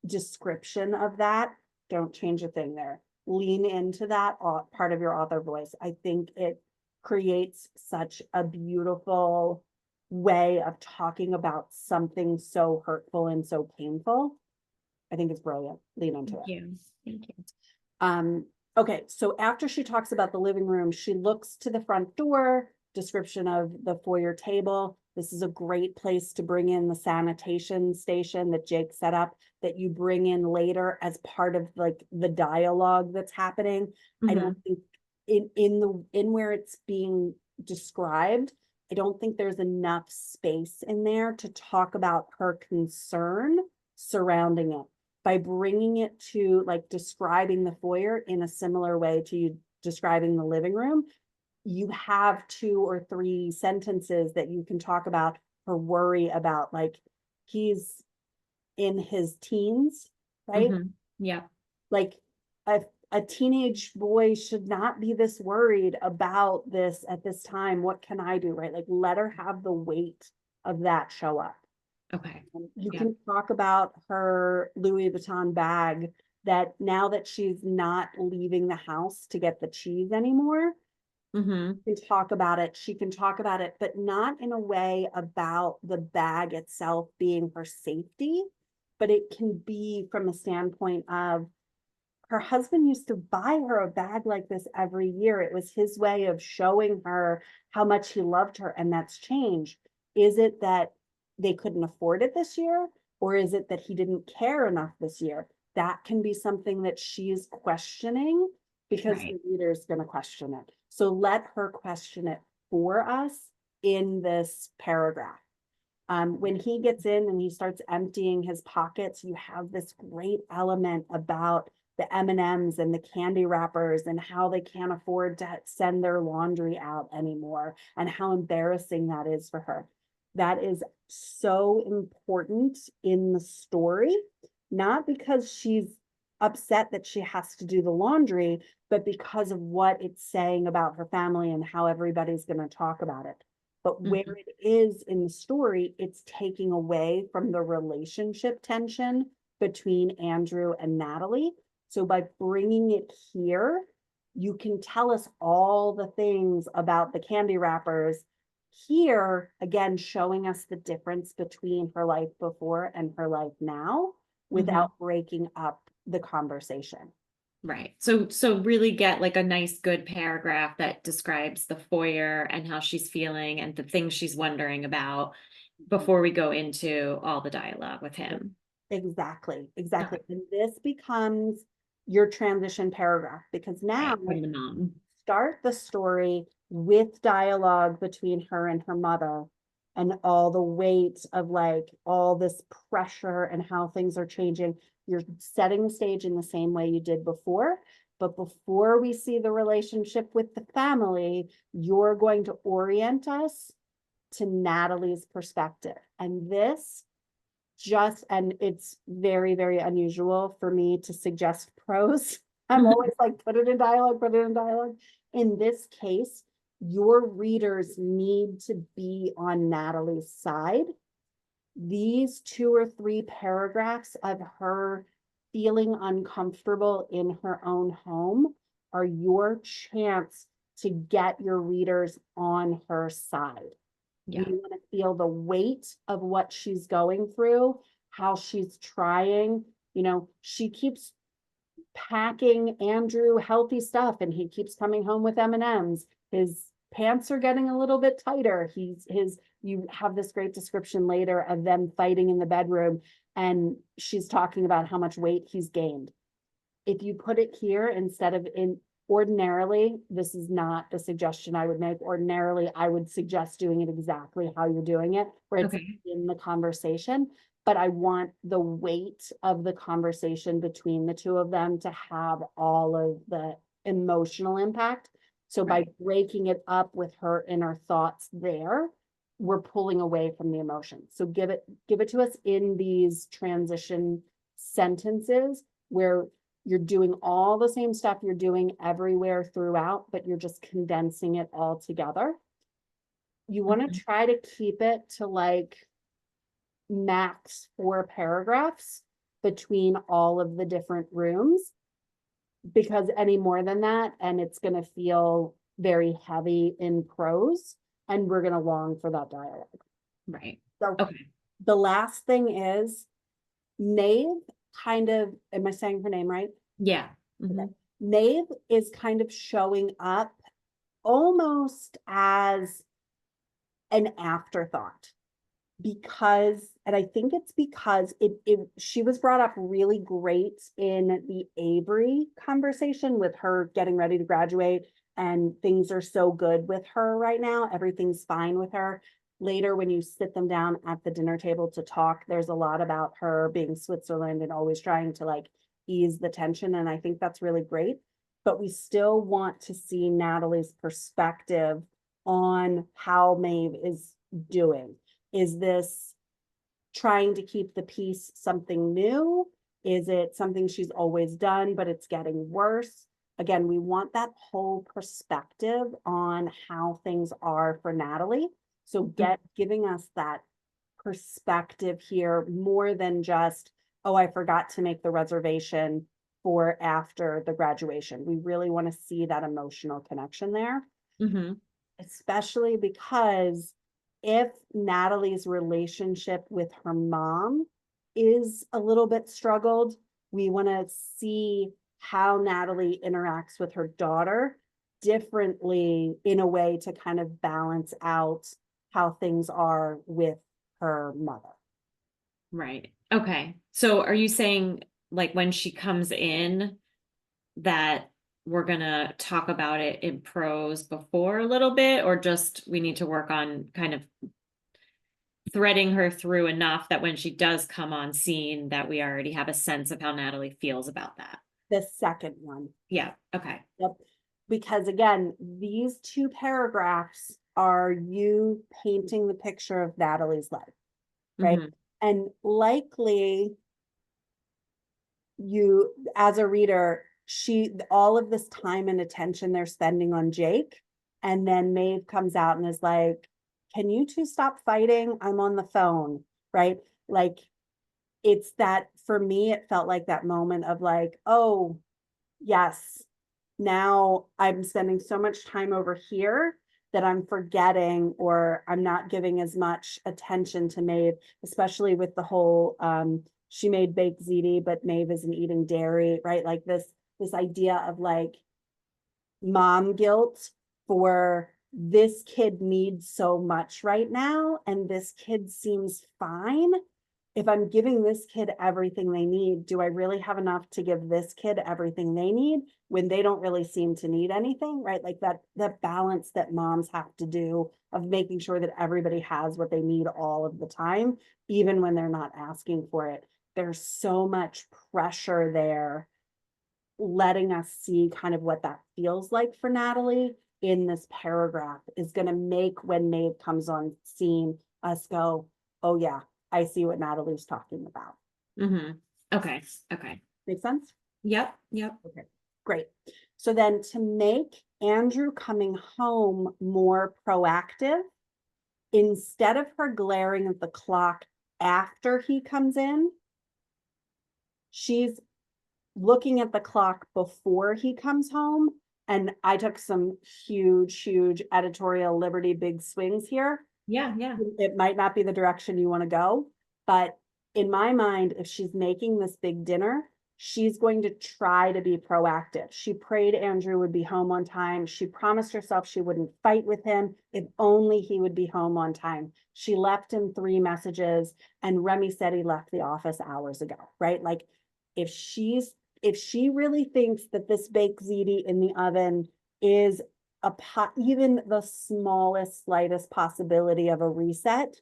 description of that. Don't change a thing there. Lean into that part of your author voice. I think it creates such a beautiful way of talking about something so hurtful and so painful. I think it's brilliant. Lean into Thank it. you. Thank you. Okay, so after she talks about the living room, she looks to the front door, description of the foyer table. This is a great place to bring in the sanitation station that Jake set up, that you bring in later as part of like the dialogue that's happening. I don't think in where it's being described, I don't think there's enough space in there to talk about her concern surrounding it. By bringing it to like describing the foyer in a similar way to you describing the living room, you have 2 or 3 sentences that you can talk about her worry about, like he's in his teens, right? Yeah. Like a teenage boy should not be this worried about this at this time. What can I do, right? Like let her have the weight of that show up. Okay. You Yeah. can talk about her Louis Vuitton bag, that now that she's not leaving the house to get the cheese anymore, can talk about it. She can talk about it, but not in a way about the bag itself being her safety, but it can be from a standpoint of her husband used to buy her a bag like this every year. It was his way of showing her how much he loved her, and that's changed. Is it that they couldn't afford it this year, or is it that he didn't care enough this year? That can be something that she's questioning, because Right. the reader is going to question it. So let her question it for us in this paragraph. When he gets in and he starts emptying his pockets, you have this great element about the M&Ms and the candy wrappers and how they can't afford to send their laundry out anymore and how embarrassing that is for her. That is so important in the story, not because she's upset that she has to do the laundry, but because of what it's saying about her family and how everybody's going to talk about it. But where it is in the story, it's taking away from the relationship tension between Andrew and Natalie. So by bringing it here, you can tell us all the things about the candy wrappers. Here, again, showing us the difference between her life before and her life now without breaking up the conversation. Right. So really get like a nice good paragraph that describes the foyer and how she's feeling and the things she's wondering about before we go into all the dialogue with him. Exactly, exactly. Okay. And this becomes your transition paragraph, because now Right. From the mom. start the story with dialogue between her and her mother, and all the weight of like all this pressure and how things are changing. You're setting the stage in the same way you did before, but before we see the relationship with the family, you're going to orient us to Natalie's perspective. And this and it's very, very unusual for me to suggest prose. I'm always like, put it in dialogue, put it in dialogue. In this case, your readers need to be on Natalie's side. These 2 or 3 paragraphs of her feeling uncomfortable in her own home are your chance to get your readers on her side. We Yeah. want to feel the weight of what she's going through, how she's trying. She keeps packing Andrew healthy stuff and he keeps coming home with M&Ms. His pants are getting a little bit tighter. You have this great description later of them fighting in the bedroom, and she's talking about how much weight he's gained. If you put it here instead of in ordinarily, this is not the suggestion I would make. Ordinarily, I would suggest doing it exactly how you're doing it, where it's Okay. in the conversation. But I want the weight of the conversation between the 2 of them to have all of the emotional impact. So by breaking it up with her inner thoughts there, we're pulling away from the emotion. So give it to us in these transition sentences where you're doing all the same stuff you're doing everywhere throughout, but you're just condensing it all together. You want to try to keep it to like max 4 paragraphs between all of the different rooms, because any more than that, and it's going to feel very heavy in prose, and we're going to long for that dialogue. Right. So Okay. the last thing is Maeve kind of, am I saying her name right? Yeah. Okay. Mhm. Maeve is kind of showing up almost as an afterthought because, and I think it's because she was brought up really great in the Avery conversation with her getting ready to graduate, and things are so good with her right now. Everything's fine with her. Later, when you sit them down at the dinner table to talk, there's a lot about her being Switzerland and always trying to like ease the tension. And I think that's really great. But we still want to see Natalie's perspective on how Maeve is doing. Is this trying to keep the peace something new? Is it something she's always done, but it's getting worse? Again, we want that whole perspective on how things are for Natalie. So giving us that perspective here more than just, oh, I forgot to make the reservation for after the graduation. We really want to see that emotional connection there, Mhm. especially because if Natalie's relationship with her mom is a little bit struggled, we want to see how Natalie interacts with her daughter differently in a way to kind of balance out how things are with her mother. Right. Okay. So are you saying like when she comes in that we're gonna talk about it in prose before a little bit, or just we need to work on kind of threading her through enough that when she does come on scene that we already have a sense of how Natalie feels about that? The second one. Yeah. Okay. Yep. Because again, these two paragraphs are you painting the picture of Natalie's life, right? Hmm. And likely you, as a reader, all of this time and attention they're spending on Jake, and then Maeve comes out and is like, can you two stop fighting? I'm on the phone, right? Like, it's that, for me, it felt like that moment of like, oh, yes, now I'm spending so much time over here that I'm forgetting, or I'm not giving as much attention to Maeve, especially with the whole she made baked ziti, but Maeve isn't eating dairy, right? Like this idea of like mom guilt for this kid needs so much right now, and this kid seems fine. If I'm giving this kid everything they need, do I really have enough to give this kid everything they need when they don't really seem to need anything, right? Like that balance that moms have to do of making sure that everybody has what they need all of the time, even when they're not asking for it. There's so much pressure there, letting us see kind of what that feels like for Natalie in this paragraph is going to make, when Maeve comes on scene, us go, oh yeah, I see what Natalie's talking about. Hmm. Okay. Okay. Make sense? Yep. Yep. Okay, great. So then to make Andrew coming home more proactive, instead of her glaring at the clock after he comes in, she's looking at the clock before he comes home. And I took some huge editorial liberty, big swings here. Yeah. Yeah. It might not be the direction you want to go, but in my mind, if she's making this big dinner, she's going to try to be proactive. She prayed Andrew would be home on time. She promised herself she wouldn't fight with him if only he would be home on time. She left him 3 messages, and Remy said he left the office hours ago, right? Like, if she really thinks that this baked ziti in the oven is even the smallest, slightest possibility of a reset,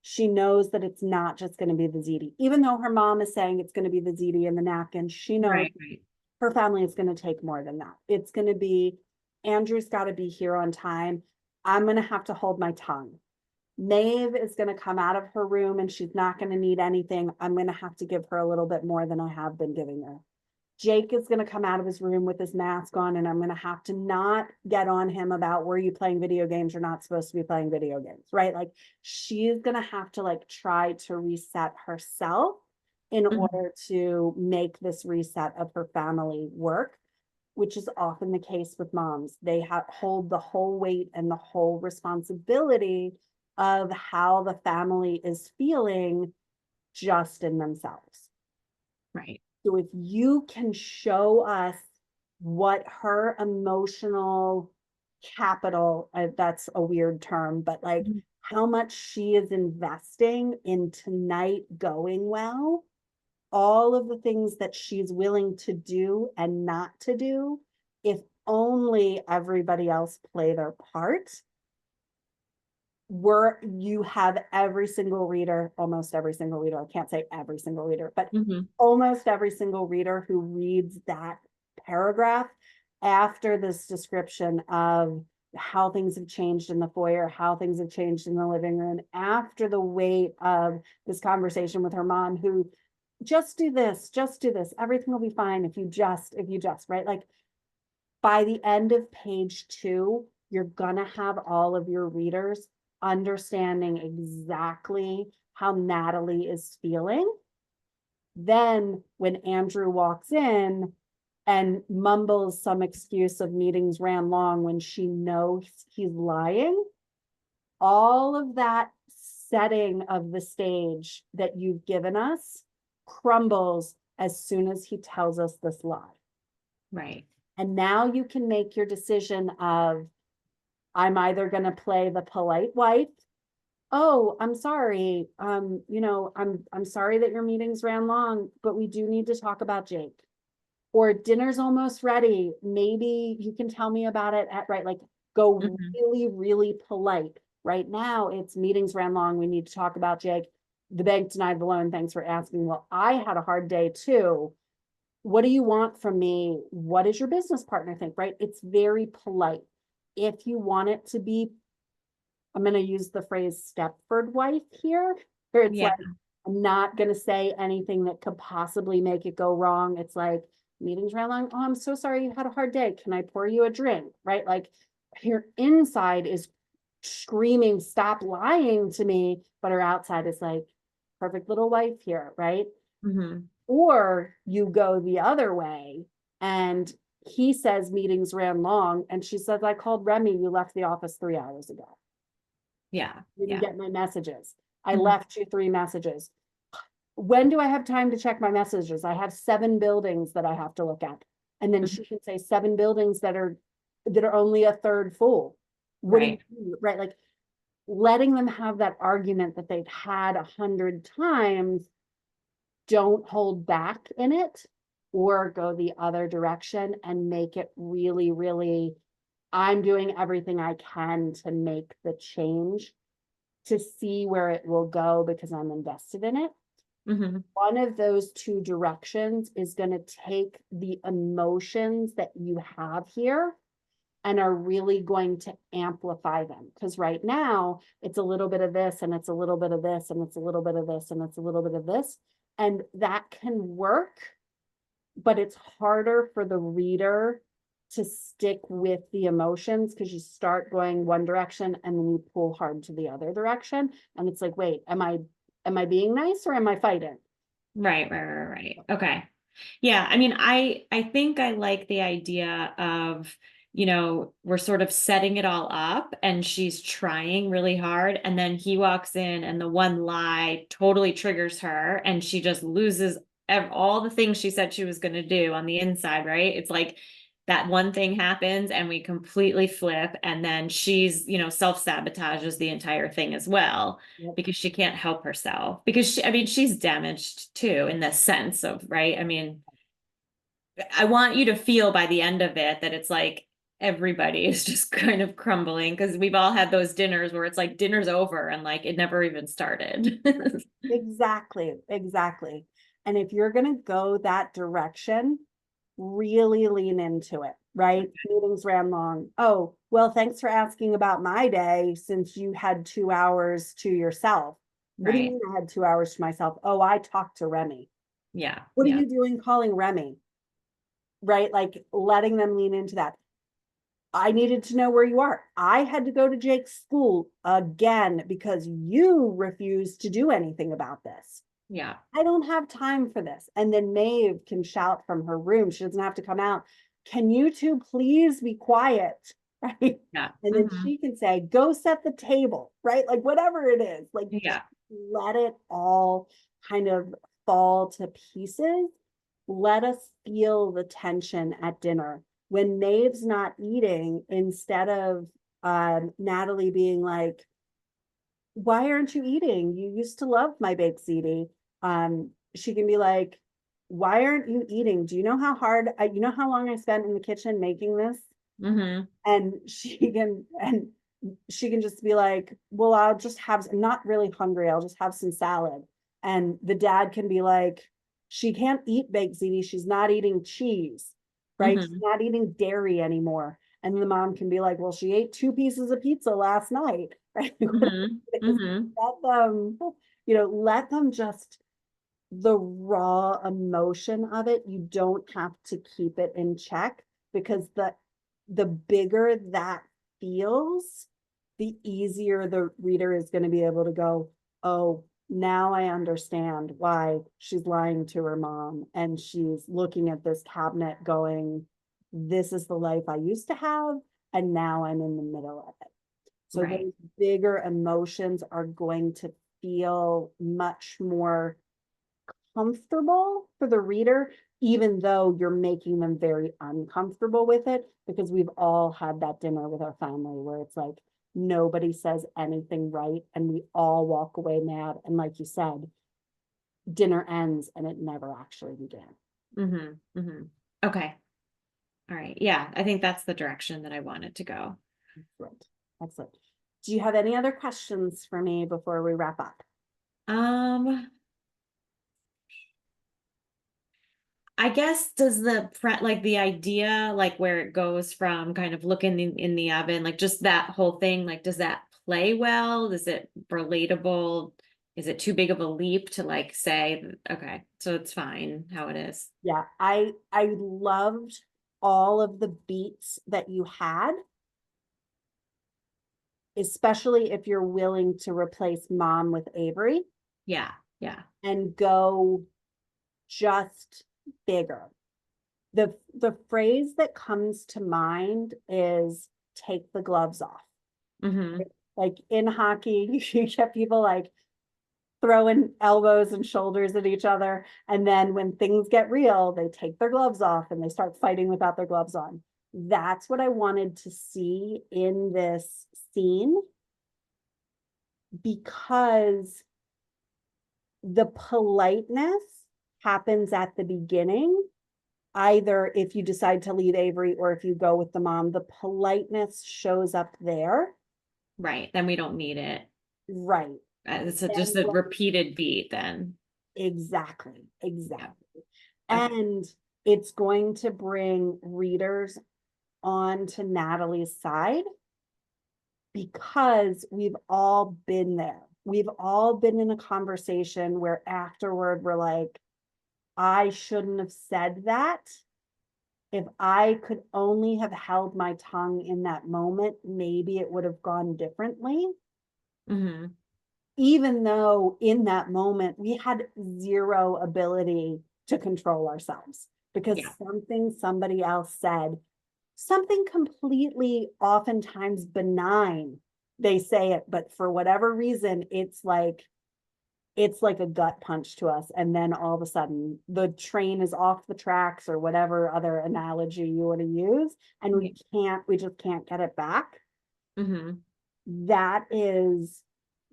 she knows that it's not just going to be the ziti. Even though her mom is saying it's going to be the ziti and the napkin, she knows Right. Right. her family is going to take more than that. It's going to be, Andrew's got to be here on time. I'm going to have to hold my tongue. Maeve is going to come out of her room and she's not going to need anything. I'm going to have to give her a little bit more than I have been giving her. Jake is going to come out of his room with his mask on, and I'm going to have to not get on him about, were you playing video games? You're not supposed to be playing video games, right? Like, she is going to have to like try to reset herself in Mhm. order to make this reset of her family work. which is often the case with moms. They hold the whole weight and the whole responsibility of how the family is feeling just in themselves. Right. So if you can show us what her emotional capital, that's a weird term, but like Mhm. how much she is investing in tonight going well, all of the things that she's willing to do and not to do, if only everybody else play their part, you have every single reader, almost every single reader, I can't say every single reader, but Mhm. almost every single reader who reads that paragraph after this description of how things have changed in the foyer, how things have changed in the living room, after the weight of this conversation with her mom, who just do this, everything will be fine if you just, right? Like by the end of page 2, you're gonna have all of your readers understanding exactly how Natalie is feeling. Then when Andrew walks in and mumbles some excuse of meetings ran long when she knows he's lying, all of that setting of the stage that you've given us crumbles as soon as he tells us this lie. Right. And now you can make your decision of, I'm either going to play the polite wife. Oh, I'm sorry. I'm sorry that your meetings ran long, but we do need to talk about Jake. Or dinner's almost ready. Maybe you can tell me about it at right. Like go Mhm. really, really polite. Right now, it's meetings ran long. We need to talk about Jake. The bank denied the loan. Thanks for asking. Well, I had a hard day too. What do you want from me? What does your business partner think? Right? It's very polite. If you want it to be, I'm going to use the phrase Stepford wife here, where it's Yeah. like, I'm not going to say anything that could possibly make it go wrong. It's like, meetings ran long. Oh, I'm so sorry you had a hard day. Can I pour you a drink? Right? Like your inside is screaming, stop lying to me. But her outside is like, perfect little wife here. Right? Mhm. Or you go the other way and he says meetings ran long. And she says, I called Remy. You left the office 3 hours ago. Yeah. You didn't Yeah. get my messages. I Mhm. left you 3 messages. When do I have time to check my messages? I have 7 buildings that I have to look at. And then Mhm. she can say 7 buildings that are only a third full. What do you Right. do? Right? Like letting them have that argument that they've had 100 times, don't hold back in it or go the other direction and make it really, really, I'm doing everything I can to make the change to see where it will go because I'm invested in it. Mhm. One of those two directions is going to take the emotions that you have here and are really going to amplify them. Because right now, it's a little bit of this, and it's a little bit of this, and it's a little bit of this, and it's a little bit of this. And that can work, but it's harder for the reader to stick with the emotions because you start going one direction and then you pull hard to the other direction. And it's like, wait, am I being nice or am I fighting? Right, right, right, right. Okay. Yeah, I mean, I think I like the idea of, we're sort of setting it all up and she's trying really hard and then he walks in and the one lie totally triggers her and she just loses all the things she said she was going to do on the inside, right? It's like that one thing happens and we completely flip and then she's, self-sabotages the entire thing as well Yep. because she can't help herself because I mean, she's damaged too in the sense of, right? I mean, I want you to feel by the end of it that it's like everybody is just kind of crumbling because we've all had those dinners where it's like dinner's over and like it never even started. Exactly, exactly. And if you're going to go that direction, really lean into it, right? Meetings ran long. Oh, well, thanks for asking about my day since you had 2 hours to yourself. What do you Right. mean I had 2 hours to myself? Oh, I talked to Remy. Yeah. What are Yeah. you doing calling Remy? Right? Like letting them lean into that. I needed to know where you are. I had to go to Jake's school again because you refused to do anything about this. Yeah. I don't have time for this. And then Maeve can shout from her room. She doesn't have to come out. can you two please be quiet? Right. Yeah. And then she can say, go set the table, right? Like whatever it is, like Yeah. let it all kind of fall to pieces. Let us feel the tension at dinner. When Maeve's not eating, instead of Natalie being like, why aren't you eating? You used to love my baked ziti. She can be like, why aren't you eating? Do you know how hard you know how long I spent in the kitchen making this? Mm-hmm. And she can just be like, well, I'll just have, I'm not really hungry, I'll just have some salad. And the dad can be like, she can't eat baked ziti, she's not eating cheese, right? She's Mm-hmm. not eating dairy anymore. And the mom can be like, well, she ate 2 pieces of pizza last night, right? Mm-hmm. Mm-hmm. Let them, let them just, the raw emotion of it, you don't have to keep it in check, because the bigger that feels, the easier the reader is going to be able to go, oh, now I understand why she's lying to her mom, and she's looking at this cabinet going, this is the life I used to have, and now I'm in the middle of it. So Right. those bigger emotions are going to feel much more comfortable for the reader, even though you're making them very uncomfortable with it, because we've all had that dinner with our family where it's like nobody says anything right and we all walk away mad. And like you said, dinner ends and it never actually began. Mm-hmm. Mm-hmm. Okay. All right. Yeah, I think that's the direction that I wanted to go. Excellent. Excellent. Do you have any other questions for me before we wrap up? Um, I guess does the like the idea, like where it goes from kind of looking in the oven, like just that whole thing, like does that play well? Is it relatable? Is it too big of a leap to like say, okay, so it's fine how it is? Yeah, I loved all of the beats that you had, especially if you're willing to replace mom with Avery Yeah, yeah. and go just bigger. The phrase that comes to mind is take the gloves off. Mm-hmm. Like in hockey, you get people like throwing elbows and shoulders at each other. And then when things get real, they take their gloves off and they start fighting without their gloves on. That's what I wanted to see in this scene, because the politeness happens at the beginning. Either if you decide to leave Avery or if you go with the mom, the politeness shows up there. Right. Then we don't need it. Right. It's just Then a when, repeated beat then. exactly, Yeah. exactly. Okay. And it's going to bring readers on to Natalie's side, because we've all been there. We've all been in a conversation where afterward we're like, I shouldn't have said that. If I could only have held my tongue in that moment, maybe it would have gone differently. Mm-hmm. Even though in that moment we had zero ability to control ourselves, because Yeah. something somebody else said, something completely oftentimes benign, they say it, but for whatever reason, it's like a gut punch to us. And then all of a sudden the train is off the tracks, or whatever other analogy you want to use. And Yeah. we just can't get it back. Mm-hmm. That is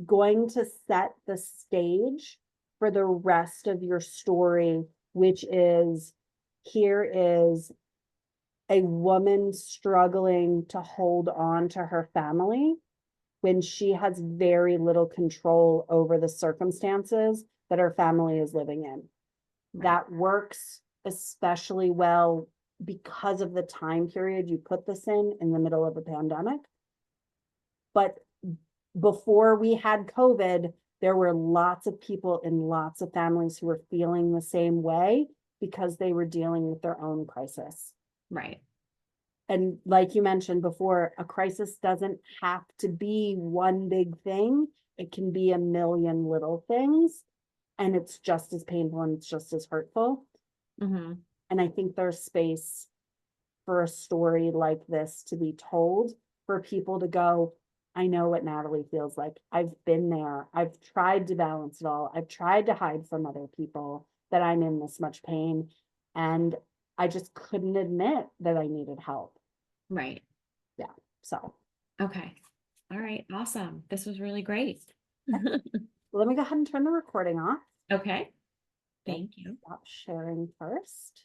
going to set the stage for the rest of your story, which is, here is a woman struggling to hold on to her family when she has very little control over the circumstances that her family is living in. Right. That works especially well because of the time period you put this in the middle of a pandemic. But before we had COVID, there were lots of people in lots of families who were feeling the same way because they were dealing with their own crisis. Right. And like you mentioned before, a crisis doesn't have to be one big thing. It can be a million little things, and it's just as painful and it's just as hurtful. Mm-hmm. And I think there's space for a story like this to be told, for people to go, I know what Natalie feels like. I've been there. I've tried to balance it all. I've tried to hide from other people that I'm in this much pain. And I just couldn't admit that I needed help. Right. Yeah. So Okay. All right. Awesome. This was really great. let me go ahead and turn the recording off. Okay. Let's Thank you. stop sharing first.